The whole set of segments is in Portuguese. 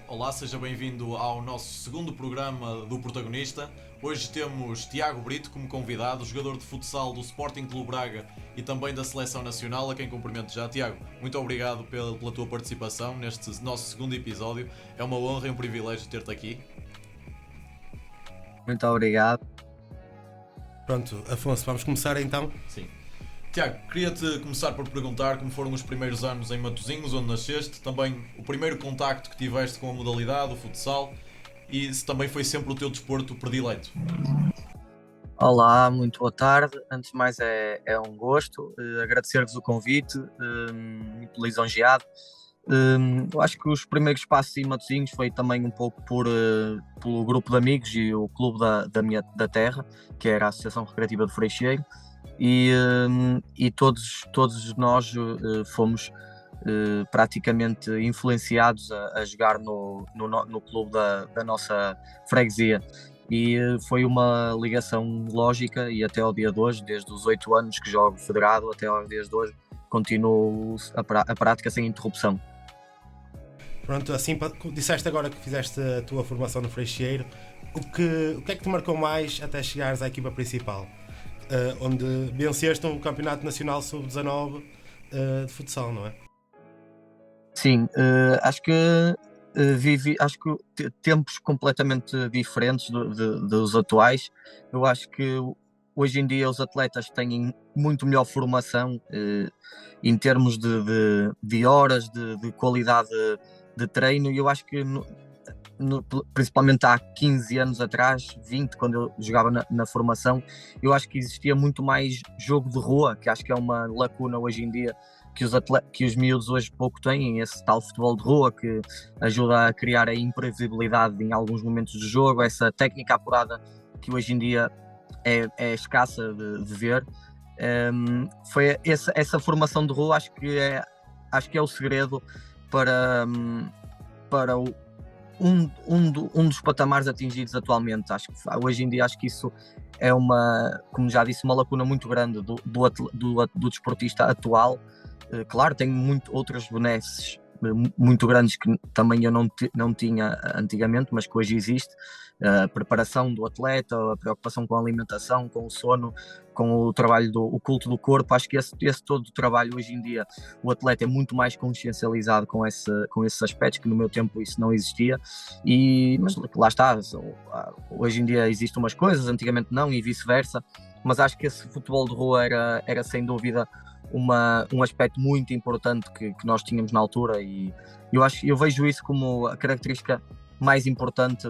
Olá, seja bem-vindo ao nosso segundo programa do Protagonista. Hoje temos Tiago Brito como convidado, jogador de futsal do Sporting Clube Braga e também da Seleção Nacional, a quem cumprimento já. Tiago, muito obrigado pela tua participação neste nosso segundo episódio. É uma honra e um privilégio ter-te aqui. Muito obrigado. Pronto, Afonso, vamos começar então? Sim. Tiago, queria-te começar por perguntar como foram os primeiros anos em Matosinhos, onde nasceste, também o primeiro contacto que tiveste com a modalidade, o futsal, e se também foi sempre o teu desporto predileto. Olá, muito boa tarde. Antes de mais é um gosto agradecer-vos o convite, muito lisonjeado. Eu acho que os primeiros passos em Matosinhos foi também um pouco pelo grupo de amigos e o clube da terra, que era a Associação Recreativa de Freixeiro. E todos nós fomos praticamente influenciados a jogar no clube da nossa freguesia, e foi uma ligação lógica, e até ao dia de hoje, desde os 8 anos que jogo federado até aos dias de hoje, continuo a prática sem interrupção. Pronto, assim disseste agora que fizeste a tua formação no Freixeiro. O que é que te marcou mais até chegares à equipa principal? Onde venceste um campeonato nacional sub-19 de futsal, não é? Sim, acho que vivi tempos completamente diferentes dos atuais. Eu acho que hoje em dia os atletas têm muito melhor formação em termos de horas, de qualidade de treino, e eu acho que principalmente há 15 anos atrás, 20, quando eu jogava na formação, eu acho que existia muito mais jogo de rua, que acho que é uma lacuna hoje em dia, que os miúdos hoje pouco têm, esse tal futebol de rua que ajuda a criar a imprevisibilidade em alguns momentos do jogo, essa técnica apurada que hoje em dia é escassa de ver. Foi essa formação de rua, acho que é o segredo para um dos patamares atingidos atualmente. Acho que hoje em dia acho que isso é como já disse, uma lacuna muito grande do desportista atual. Claro, tem outras benesses muito grandes que também eu não tinha antigamente, mas que hoje existe. A preparação do atleta, a preocupação com a alimentação, com o sono, com o trabalho o culto do corpo. Acho que esse todo o trabalho hoje em dia, o atleta é muito mais consciencializado com esses aspectos, que no meu tempo isso não existia. Mas lá está, hoje em dia existem umas coisas, antigamente não, e vice-versa. Mas acho que esse futebol de rua era sem dúvida um aspecto muito importante que nós tínhamos na altura, e eu vejo isso como a característica mais importante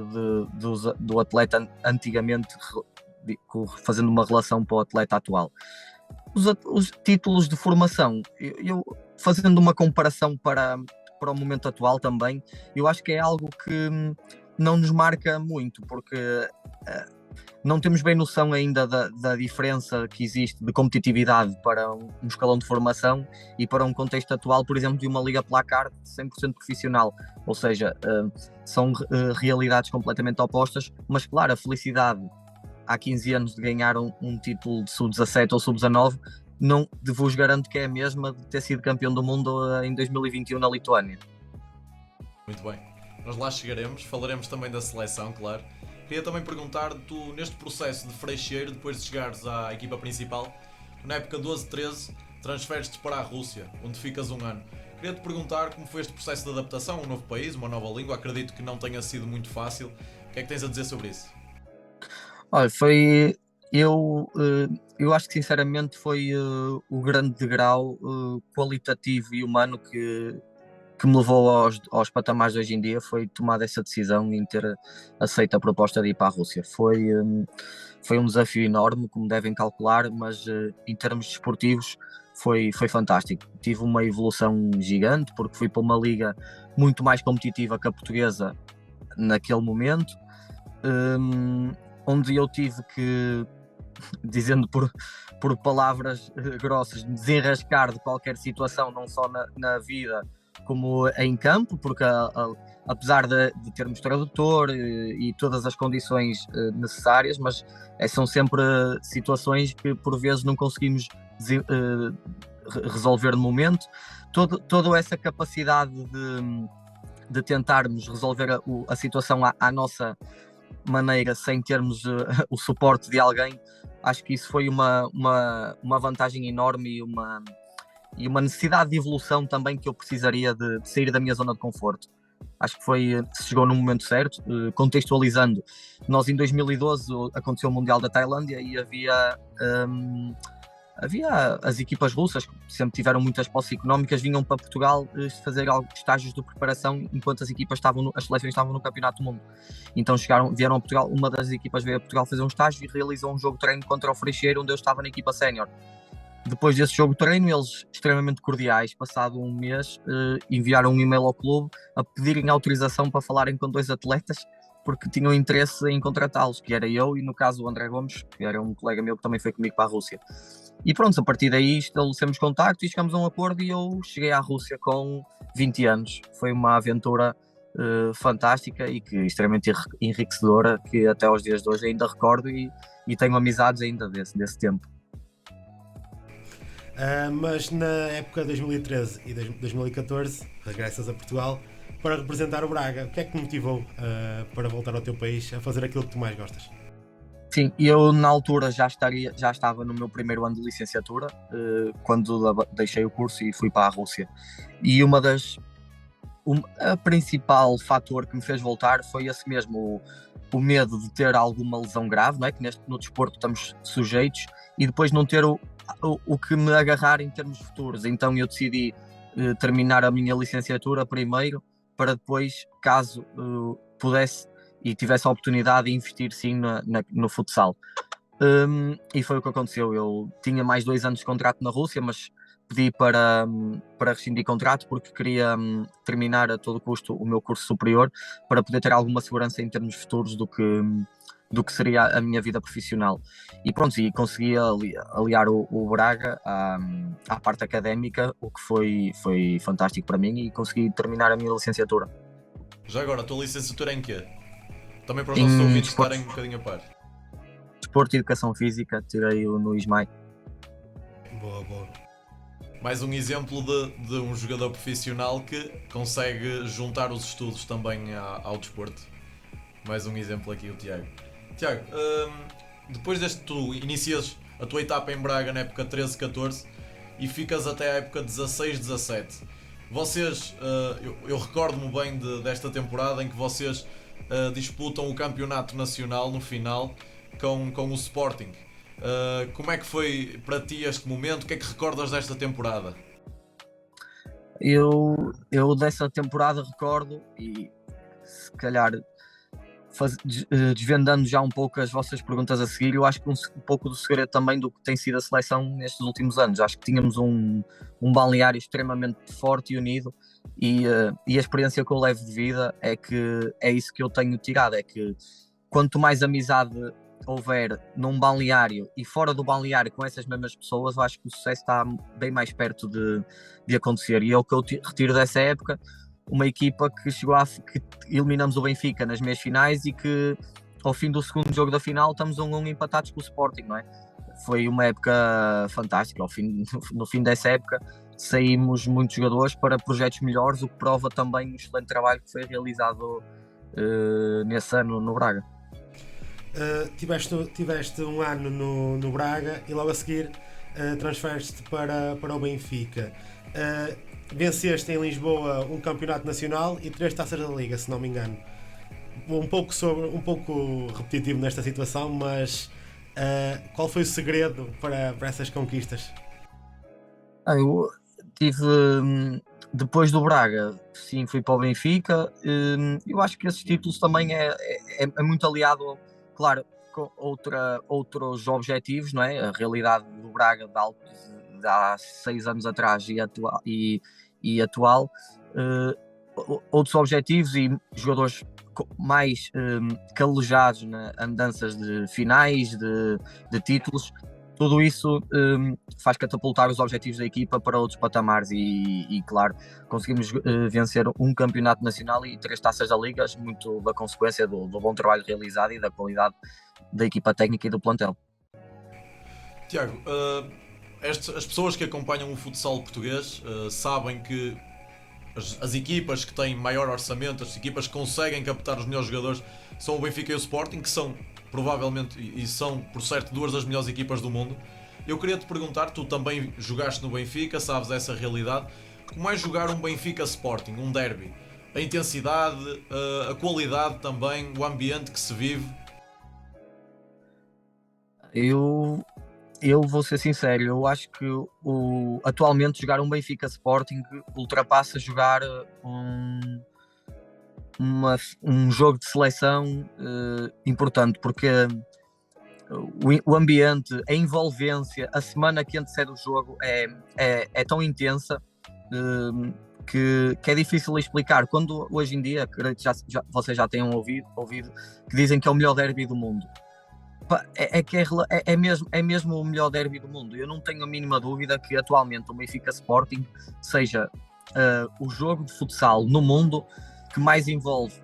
do atleta antigamente, fazendo uma relação para o atleta atual. Os títulos de formação, eu fazendo uma comparação para o momento atual também, eu acho que é algo que não nos marca muito, porque não temos bem noção ainda da diferença que existe de competitividade para um escalão de formação e para um contexto atual, por exemplo, de uma liga placar 100% profissional. Ou seja, são realidades completamente opostas, mas claro, a felicidade há 15 anos de ganhar um título de sub-17 ou sub-19 não vos garanto que é a mesma de ter sido campeão do mundo em 2021 na Lituânia. Muito bem, nós lá chegaremos, falaremos também da seleção, claro. Queria também perguntar, tu neste processo de Freixeiro, depois de chegares à equipa principal, na época 12-13, transferes-te para a Rússia, onde ficas um ano. Queria-te perguntar como foi este processo de adaptação a um novo país, uma nova língua. Acredito que não tenha sido muito fácil. O que é que tens a dizer sobre isso? Olha, eu acho que sinceramente foi o grande degrau qualitativo e humano que me levou aos patamares de hoje em dia, foi tomar essa decisão em ter aceito a proposta de ir para a Rússia. Foi um desafio enorme, como devem calcular, mas em termos desportivos foi fantástico. Tive uma evolução gigante, porque fui para uma liga muito mais competitiva que a portuguesa naquele momento, onde eu tive que, dizendo por palavras grossas, desenrascar de qualquer situação, não só na vida como em campo, porque apesar de termos tradutor e todas as condições necessárias, mas são sempre situações que por vezes não conseguimos resolver no momento, toda essa capacidade de tentarmos resolver a situação à nossa maneira, sem termos o suporte de alguém. Acho que isso foi uma vantagem enorme e uma necessidade de evolução também que eu precisaria de sair da minha zona de conforto. Acho que chegou no momento certo. Contextualizando, nós em 2012 aconteceu o Mundial da Tailândia e havia as equipas russas, que sempre tiveram muitas posses económicas, vinham para Portugal fazer estágios de preparação enquanto as seleções estavam no Campeonato do Mundo. Então vieram a Portugal, uma das equipas veio a Portugal fazer um estágio e realizou um jogo de treino contra o Freixeiro, onde eu estava na equipa sénior. Depois desse jogo de treino, eles, extremamente cordiais, passado um mês, enviaram um e-mail ao clube a pedirem autorização para falarem com 2 atletas, porque tinham interesse em contratá-los, que era eu e, no caso, o André Gomes, que era um colega meu que também foi comigo para a Rússia. E pronto, a partir daí estabelecemos contacto e chegamos a um acordo e eu cheguei à Rússia com 20 anos. Foi uma aventura fantástica e que extremamente enriquecedora, que até aos dias de hoje ainda recordo e tenho amizades ainda desse tempo. Mas na época de 2013 e 2014 regressas a Portugal para representar o Braga. O que é que te motivou para voltar ao teu país a fazer aquilo que tu mais gostas? Sim, eu na altura já estava no meu primeiro ano de licenciatura, quando deixei o curso e fui para a Rússia. E a principal fator que me fez voltar foi esse mesmo, o medo de ter alguma lesão grave, não é? Que no desporto estamos sujeitos, e depois não ter o que me agarrar em termos futuros. Então eu decidi terminar a minha licenciatura primeiro, para depois, caso pudesse e tivesse a oportunidade de investir sim no futsal. E foi o que aconteceu. Eu tinha mais 2 anos de contrato na Rússia, mas pedi para rescindir contrato porque queria terminar a todo custo o meu curso superior para poder ter alguma segurança em termos futuros do que seria a minha vida profissional. E pronto, e consegui aliar o Braga à parte académica, o que foi fantástico para mim, e consegui terminar a minha licenciatura. Já agora, a tua licenciatura em quê? Também para os nossos ouvintes estarem um bocadinho a par. Desporto e Educação Física, tirei-o no ISMAI. Boa. Mais um exemplo de um jogador profissional que consegue juntar os estudos também ao desporto. Mais um exemplo aqui, o Tiago. Tiago, depois tu inicias a tua etapa em Braga na época 13-14 e ficas até a época 16-17. Vocês, eu recordo-me bem desta temporada em que vocês disputam o campeonato nacional no final com o Sporting. Como é que foi para ti este momento? O que é que recordas desta temporada? Eu dessa temporada recordo, e se calhar desvendando já um pouco as vossas perguntas a seguir, eu acho que um pouco do segredo também do que tem sido a seleção nestes últimos anos. Acho que tínhamos um balneário extremamente forte e unido, e a experiência que eu levo de vida é que é isso que eu tenho tirado, é que quanto mais amizade houver num balneário e fora do balneário com essas mesmas pessoas, eu acho que o sucesso está bem mais perto de acontecer. E é o que eu retiro dessa época, uma equipa que que eliminamos o Benfica nas meias finais e que ao fim do segundo jogo da final estamos 1-1 empatados com o Sporting, não é? Foi uma época fantástica. No fim dessa época saímos muitos jogadores para projetos melhores, o que prova também o excelente trabalho que foi realizado nesse ano no Braga. Tiveste um ano no Braga e logo a seguir transferes-te para o Benfica. Venceste em Lisboa um campeonato nacional e 3 taças da Liga, se não me engano. Um pouco repetitivo nesta situação, mas qual foi o segredo para essas conquistas? Eu tive, depois do Braga, sim, fui para o Benfica. Eu acho que esses títulos também é muito aliado, claro, com outros objetivos, não é? A realidade do Braga de há 6 anos atrás e atual, outros objetivos e jogadores mais calejados na andanças de finais, de títulos. Tudo isso faz catapultar os objetivos da equipa para outros patamares e claro, conseguimos vencer um campeonato nacional e 3 taças da Liga, muito da consequência do bom trabalho realizado e da qualidade da equipa técnica e do plantel. Tiago, as pessoas que acompanham o futsal português sabem que as equipas que têm maior orçamento, as equipas que conseguem captar os melhores jogadores são o Benfica e o Sporting, que são provavelmente e são por certo duas das melhores equipas do mundo. Eu queria te perguntar, tu também jogaste no Benfica, sabes essa realidade, como é jogar um Benfica Sporting, um derby? A intensidade, a qualidade também, o ambiente que se vive? Eu vou ser sincero, eu acho que atualmente jogar um Benfica Sporting ultrapassa jogar um jogo de seleção importante, porque o ambiente, a envolvência, a semana que antecede o jogo é tão intensa que é difícil explicar. Quando hoje em dia, vocês já tenham ouvido que dizem que é o melhor derby do mundo. É mesmo o melhor derby do mundo. Eu não tenho a mínima dúvida que atualmente o Benfica Sporting seja o jogo de futsal no mundo que mais envolve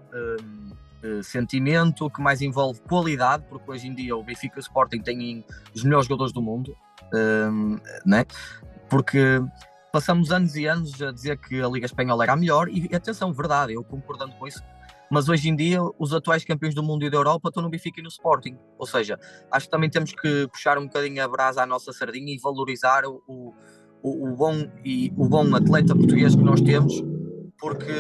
sentimento, que mais envolve qualidade, porque hoje em dia o Benfica Sporting tem os melhores jogadores do mundo, né? Porque passamos anos e anos a dizer que a Liga Espanhola era a melhor, e atenção, verdade, eu concordando com isso. Mas hoje em dia os atuais campeões do mundo e da Europa estão no Benfica e no Sporting. Ou seja, acho que também temos que puxar um bocadinho a brasa à nossa sardinha e valorizar o bom atleta português que nós temos, porque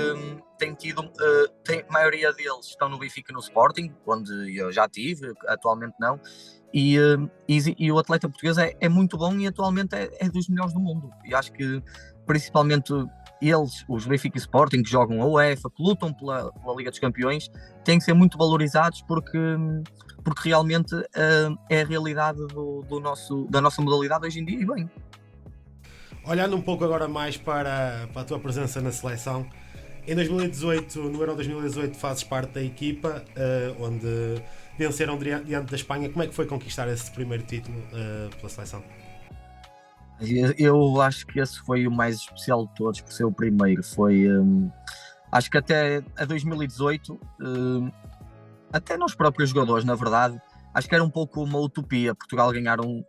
a maioria deles estão no Benfica e no Sporting, onde eu já tive, atualmente não. E o atleta português é muito bom e atualmente é dos melhores do mundo. E acho que principalmente eles, os Benfica e Sporting, que jogam a UEFA, que lutam pela Liga dos Campeões, têm que ser muito valorizados porque realmente é a realidade da nossa modalidade hoje em dia. E bem, olhando um pouco agora mais para a tua presença na seleção, em 2018, no Euro 2018, fazes parte da equipa onde venceram diante da Espanha. Como é que foi conquistar esse primeiro título pela seleção? Eu acho que esse foi o mais especial de todos, por ser o primeiro. Foi, acho que até a 2018, até nós próprios jogadores, na verdade, acho que era um pouco uma utopia Portugal ganhar um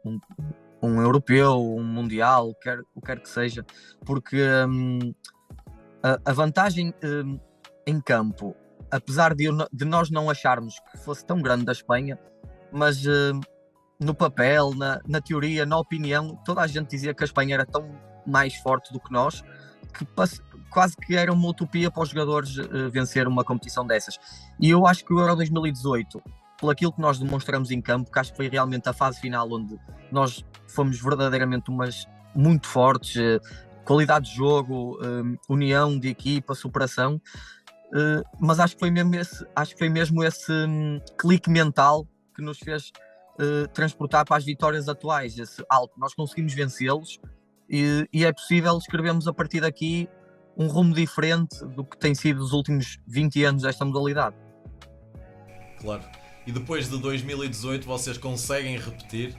europeu, um mundial, o que quer que seja, porque a vantagem em campo, apesar de nós não acharmos que fosse tão grande da Espanha, mas no papel, na teoria, na opinião, toda a gente dizia que a Espanha era tão mais forte do que nós, que quase que era uma utopia para os jogadores vencer uma competição dessas. E eu acho que o Euro 2018, por aquilo que nós demonstramos em campo, que acho que foi realmente a fase final onde nós fomos verdadeiramente muito fortes, qualidade de jogo, união de equipa, superação, mas acho que foi mesmo esse clique mental que nos fez transportar para as vitórias atuais, esse alto. Nós conseguimos vencê-los e é possível escrevermos a partir daqui um rumo diferente do que tem sido os últimos 20 anos desta modalidade. Claro. E depois de 2018 vocês conseguem repetir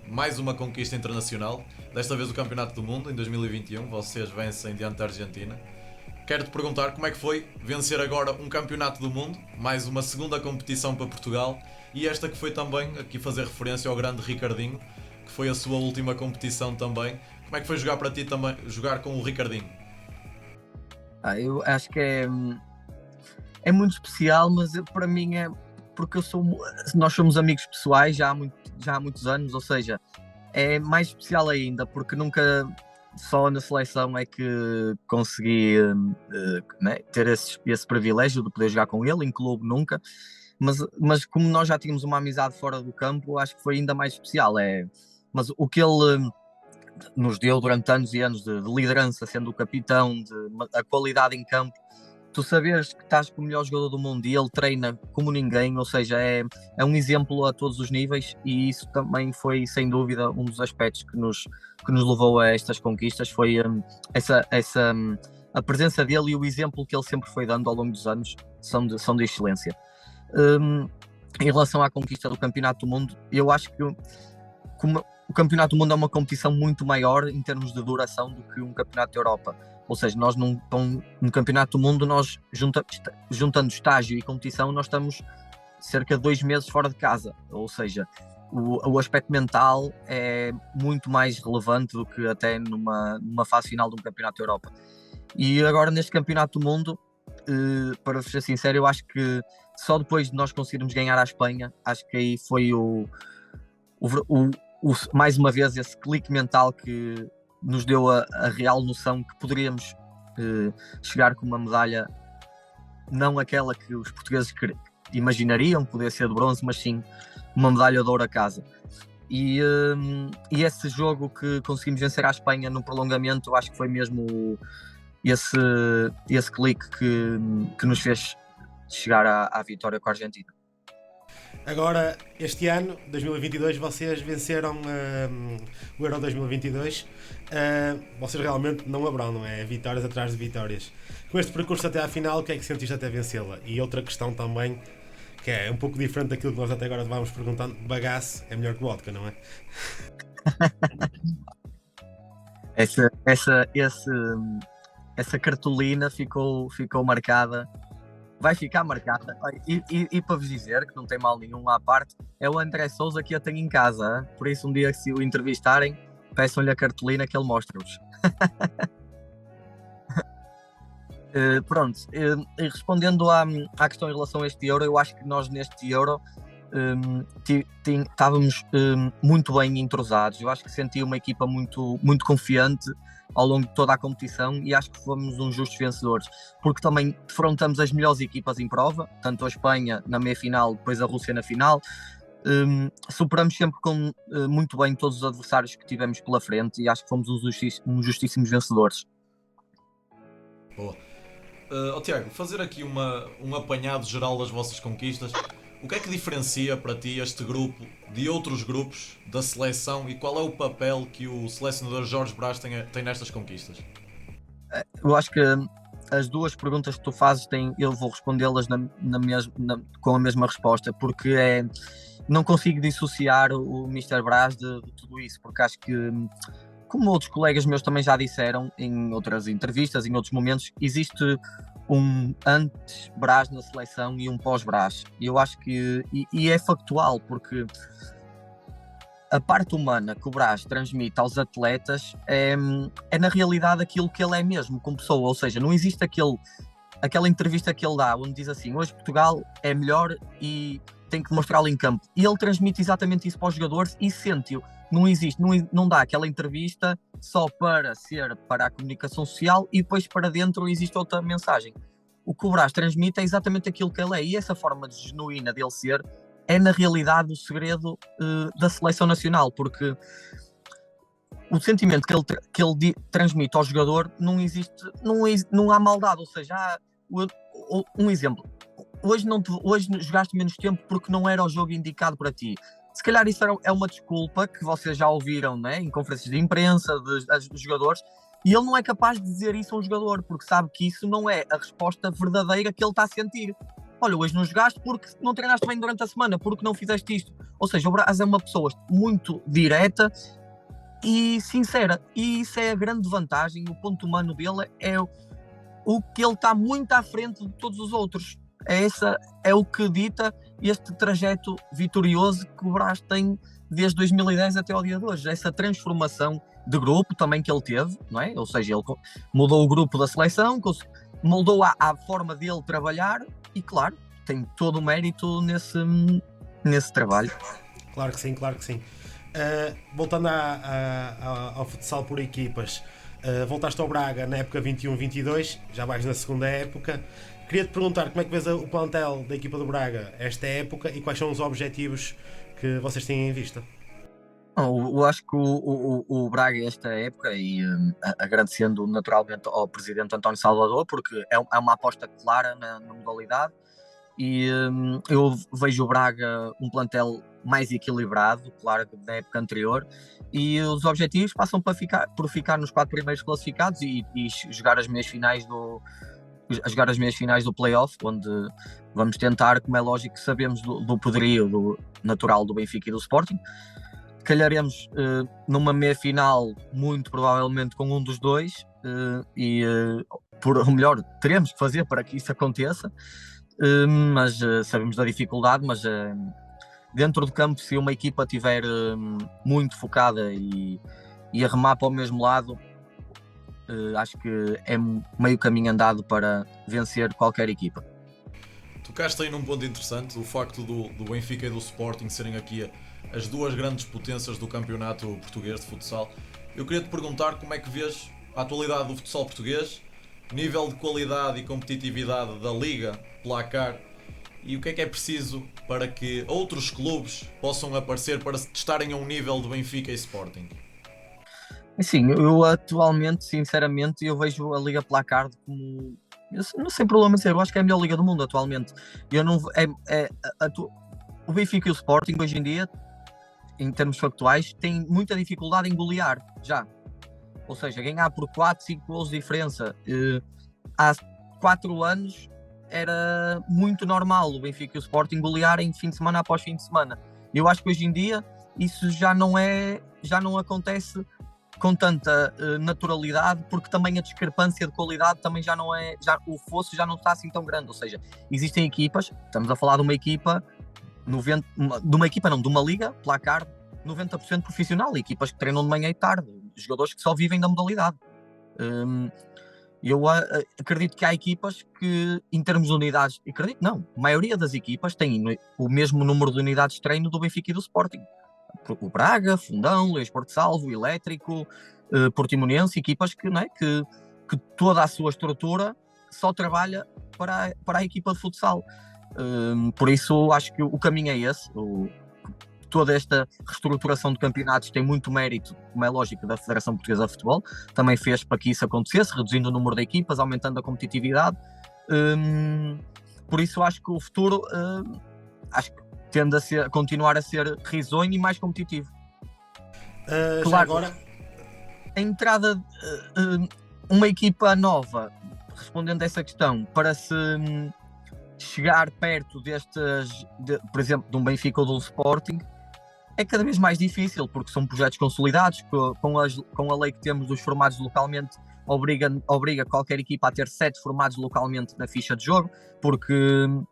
mais uma conquista internacional, desta vez o Campeonato do Mundo, em 2021, vocês vencem diante da Argentina. Quero-te perguntar como é que foi vencer agora um Campeonato do Mundo, mais uma segunda competição para Portugal, e esta que foi também, aqui fazer referência ao grande Ricardinho, que foi a sua última competição também. Como é que foi jogar para ti também, jogar com o Ricardinho? Eu acho que é muito especial, mas para mim é porque nós somos amigos pessoais já há muitos anos, ou seja, é mais especial ainda, porque nunca só na seleção é que consegui ter esse privilégio de poder jogar com ele, em clube nunca, mas como nós já tínhamos uma amizade fora do campo, acho que foi ainda mais especial. Mas o que ele nos deu durante anos e anos de liderança, sendo o capitão, a qualidade em campo, tu saberes que estás com o melhor jogador do mundo e ele treina como ninguém, ou seja, é um exemplo a todos os níveis, e isso também foi sem dúvida um dos aspectos que nos levou a estas conquistas, foi a presença dele e o exemplo que ele sempre foi dando ao longo dos anos são de excelência. Em relação à conquista do Campeonato do Mundo, eu acho que como o Campeonato do Mundo é uma competição muito maior em termos de duração do que um Campeonato da Europa. Ou seja, nós no Campeonato do Mundo, nós juntando estágio e competição, nós estamos cerca de 2 meses fora de casa. Ou seja, o aspecto mental é muito mais relevante do que até numa fase final de um campeonato da Europa. E agora neste campeonato do mundo, para ser sincero, eu acho que só depois de nós conseguirmos ganhar à Espanha, acho que aí foi mais uma vez esse clique mental que nos deu a real noção que poderíamos chegar com uma medalha, não aquela que os portugueses imaginariam, poder ser de bronze, mas sim uma medalha de ouro a casa. E esse jogo que conseguimos vencer à Espanha no prolongamento, eu acho que foi mesmo esse clique que nos fez chegar à vitória com a Argentina. Agora, este ano, 2022, vocês venceram o Euro 2022. Vocês realmente não abrandam, é vitórias atrás de vitórias. Com este percurso até à final, o que é que sentiste até vencê-la? E outra questão também, que é um pouco diferente daquilo que nós até agora vamos perguntando: bagaço é melhor que vodka, não é? Essa cartolina ficou marcada. Vai ficar marcada. E para vos dizer que não tem mal nenhum à parte, é o André Sousa que a tem em casa. Hein? Por isso, um dia que se o entrevistarem, peçam-lhe a cartolina que ele mostra-vos. Pronto. E respondendo à questão em relação a este Euro, eu acho que nós neste Euro estávamos muito bem entrosados. Eu acho que senti uma equipa muito, muito confiante ao longo de toda a competição e acho que fomos uns justos vencedores, porque também defrontamos as melhores equipas em prova, tanto a Espanha na meia-final, depois a Rússia na final. Superamos sempre muito bem todos os adversários que tivemos pela frente e acho que fomos uns justíssimos vencedores. Boa. Tiago, fazer aqui um apanhado geral das vossas conquistas. O que é que diferencia para ti este grupo de outros grupos da seleção e qual é o papel que o selecionador Jorge Brás tem nestas conquistas? Eu acho que as duas perguntas que tu fazes eu vou respondê-las com a mesma resposta, porque não consigo dissociar o Mr. Brás de tudo isso, porque acho que, como outros colegas meus também já disseram em outras entrevistas, em outros momentos, existe um antes-Brás na seleção e um pós-Brás. E eu acho que e é factual, porque a parte humana que o Brás transmite aos atletas é na realidade aquilo que ele é mesmo como pessoa, ou seja, não existe aquela entrevista que ele dá onde diz assim: hoje Portugal é melhor e tem que demonstrá-lo em campo, e ele transmite exatamente isso para os jogadores e sente-o. Não dá aquela entrevista só para a comunicação social e depois para dentro existe outra mensagem. O que o Brás transmite é exatamente aquilo que ele é, e essa forma genuína dele ser é na realidade o segredo da seleção nacional, porque o sentimento que ele transmite ao jogador não existe, não há maldade, ou seja, um exemplo: hoje jogaste menos tempo porque não era o jogo indicado para ti. Se calhar isso é uma desculpa que vocês já ouviram, né, em conferências de imprensa dos jogadores, e ele não é capaz de dizer isso a um jogador, porque sabe que isso não é a resposta verdadeira que ele está a sentir. Olha, hoje não jogaste porque não treinaste bem durante a semana, porque não fizeste isto. Ou seja, o Brás é uma pessoa muito direta e sincera, e isso é a grande vantagem. O ponto humano dele é o que ele está muito à frente de todos os outros. É o que dita este trajeto vitorioso que o Brás tem desde 2010 até ao dia de hoje. Essa transformação de grupo também que ele teve, não é? Ou seja, ele mudou o grupo da seleção, moldou a forma dele trabalhar e, claro, tem todo o mérito nesse trabalho. Claro que sim, claro que sim. Voltando ao futsal por equipas, voltaste ao Braga na época 21-22, já vais na segunda época. Queria-te perguntar como é que vês o plantel da equipa do Braga esta época e quais são os objetivos que vocês têm em vista? Eu acho que o Braga esta época, e agradecendo naturalmente ao presidente António Salvador, porque é uma aposta clara na modalidade, e eu vejo o Braga um plantel mais equilibrado, claro, da época anterior, e os objetivos passam por ficar nos 4 primeiros classificados e jogar as meias finais do play-off, onde vamos tentar, como é lógico, sabemos do poderio natural do Benfica e do Sporting. Calharemos numa meia-final, muito provavelmente com um dos dois, ou melhor, teremos que fazer para que isso aconteça, mas sabemos da dificuldade, mas dentro do campo, se uma equipa estiver muito focada e a remar para o mesmo lado, acho que é meio caminho andado para vencer qualquer equipa. Tocaste aí num ponto interessante, o facto do Benfica e do Sporting serem aqui as duas grandes potências do campeonato português de futsal. Eu queria te perguntar como é que vês a atualidade do futsal português, nível de qualidade e competitividade da liga, placar, e o que é preciso para que outros clubes possam aparecer para se testarem a um nível de Benfica e Sporting? Sim, eu atualmente, sinceramente, eu vejo a Liga Placard como... Eu não sei problema dizer, eu acho que é a melhor liga do mundo atualmente. Eu não, o Benfica e o Sporting hoje em dia, em termos factuais, têm muita dificuldade em golear, já. Ou seja, ganhar por 4, 5 gols de diferença. Há 4 anos era muito normal o Benfica e o Sporting golearem fim de semana após fim de semana. Eu acho que hoje em dia isso já não acontece com tanta naturalidade, porque também a discrepância de qualidade também já não é, o fosso já não está assim tão grande. Ou seja, existem equipas, estamos a falar de uma equipa, de uma liga, placar 90% profissional, equipas que treinam de manhã e tarde, jogadores que só vivem da modalidade. Eu acredito que há equipas que, em termos de unidades, a maioria das equipas tem o mesmo número de unidades de treino do Benfica e do Sporting. O Braga, Fundão, Luís Porto Salvo, Elétrico, Portimonense, equipas que toda a sua estrutura só trabalha para a equipa de futsal. Por isso acho que o caminho é esse. Toda esta reestruturação de campeonatos tem muito mérito, como é lógico, da Federação Portuguesa de Futebol. Também fez para que isso acontecesse, reduzindo o número de equipas, aumentando a competitividade. Por isso acho que o futuro acho que tende a continuar a ser risonho e mais competitivo. Claro, agora a entrada uma equipa nova, respondendo a essa questão, para se chegar perto por exemplo, de um Benfica ou de um Sporting, é cada vez mais difícil, porque são projetos consolidados, com a lei que temos dos formados localmente, obriga qualquer equipa a ter 7 formados localmente na ficha de jogo, porque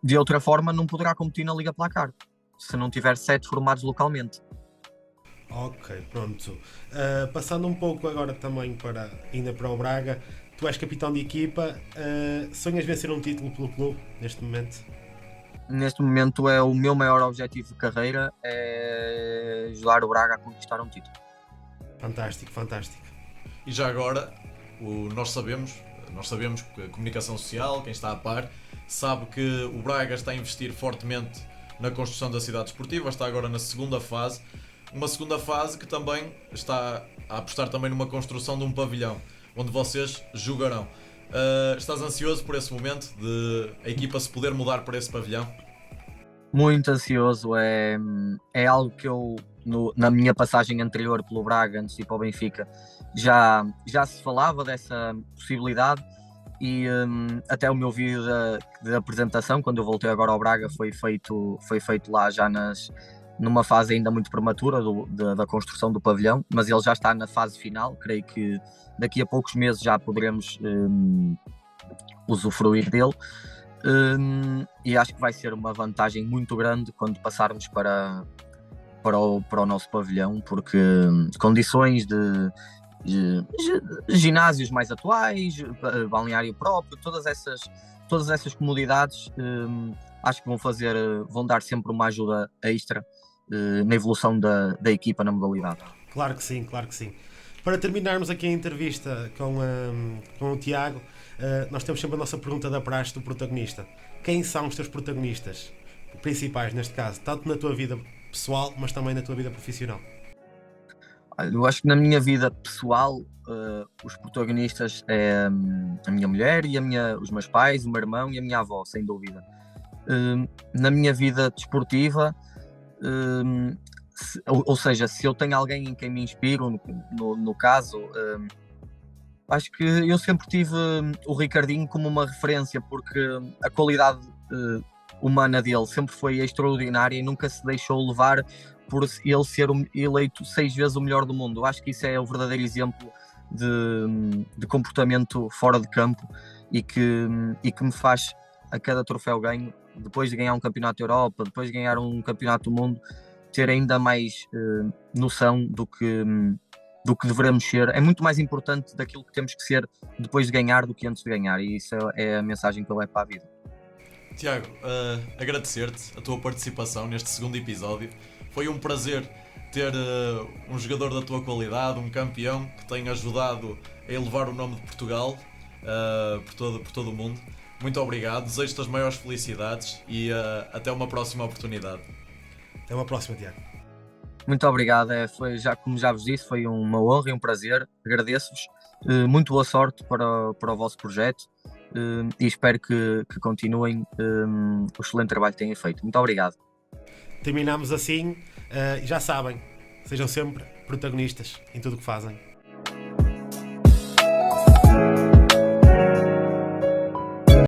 de outra forma não poderá competir na Liga Placar, se não tiver 7 formados localmente. Ok, pronto. Passando um pouco agora também ainda para o Braga, tu és capitão de equipa, sonhas vencer um título pelo clube neste momento? Neste momento é o meu maior objetivo de carreira, é ajudar o Braga a conquistar um título. Fantástico, fantástico. E já agora, nós sabemos que a comunicação social, quem está a par, sabe que o Braga está a investir fortemente na construção da cidade esportiva, está agora na segunda fase, uma segunda fase que também está a apostar também numa construção de um pavilhão, onde vocês jogarão. Estás ansioso por esse momento de a equipa se poder mudar para esse pavilhão? Muito ansioso, é algo que eu, na minha passagem anterior pelo Braga, antes de ir para o Benfica, já se falava dessa possibilidade, e até o meu vídeo de apresentação, quando eu voltei agora ao Braga, foi feito lá já numa fase ainda muito prematura da construção do pavilhão, mas ele já está na fase final. Creio que daqui a poucos meses já poderemos usufruir dele, e acho que vai ser uma vantagem muito grande quando passarmos para o nosso pavilhão, porque condições de ginásios mais atuais, balneário próprio, todas essas comodidades, acho que vão dar sempre uma ajuda extra na evolução da equipa na modalidade. Claro que sim, claro que sim. Para terminarmos aqui a entrevista com o Tiago, nós temos sempre a nossa pergunta da praxe do protagonista. Quem são os teus protagonistas principais, neste caso, tanto na tua vida pessoal, mas também na tua vida profissional? Eu acho que na minha vida pessoal, os protagonistas é a minha mulher e os meus pais, o meu irmão e a minha avó, sem dúvida. Na minha vida desportiva, ou seja, se eu tenho alguém em quem me inspiro, no caso, acho que eu sempre tive o Ricardinho como uma referência, porque a qualidade humana dele sempre foi extraordinária e nunca se deixou levar por ele ser eleito 6 vezes o melhor do mundo. Eu acho que isso é o verdadeiro exemplo de comportamento fora de campo, e que me faz, a cada troféu ganho, depois de ganhar um campeonato da Europa, depois de ganhar um campeonato do mundo, ter ainda mais noção do que devemos ser. É muito mais importante daquilo que temos que ser depois de ganhar do que antes de ganhar, e isso é a mensagem que eu levo para a vida. Tiago, agradecer-te a tua participação neste segundo episódio. Foi um prazer ter um jogador da tua qualidade, um campeão que tem ajudado a elevar o nome de Portugal por todo o mundo. Muito obrigado, desejo-te as maiores felicidades e até uma próxima oportunidade. Até uma próxima, Tiago. Muito obrigado, como já vos disse, foi uma honra e um prazer, agradeço-vos, muito boa sorte para o vosso projeto e espero que continuem o excelente trabalho que têm feito. Muito obrigado. Terminamos assim, já sabem, sejam sempre protagonistas em tudo o que fazem.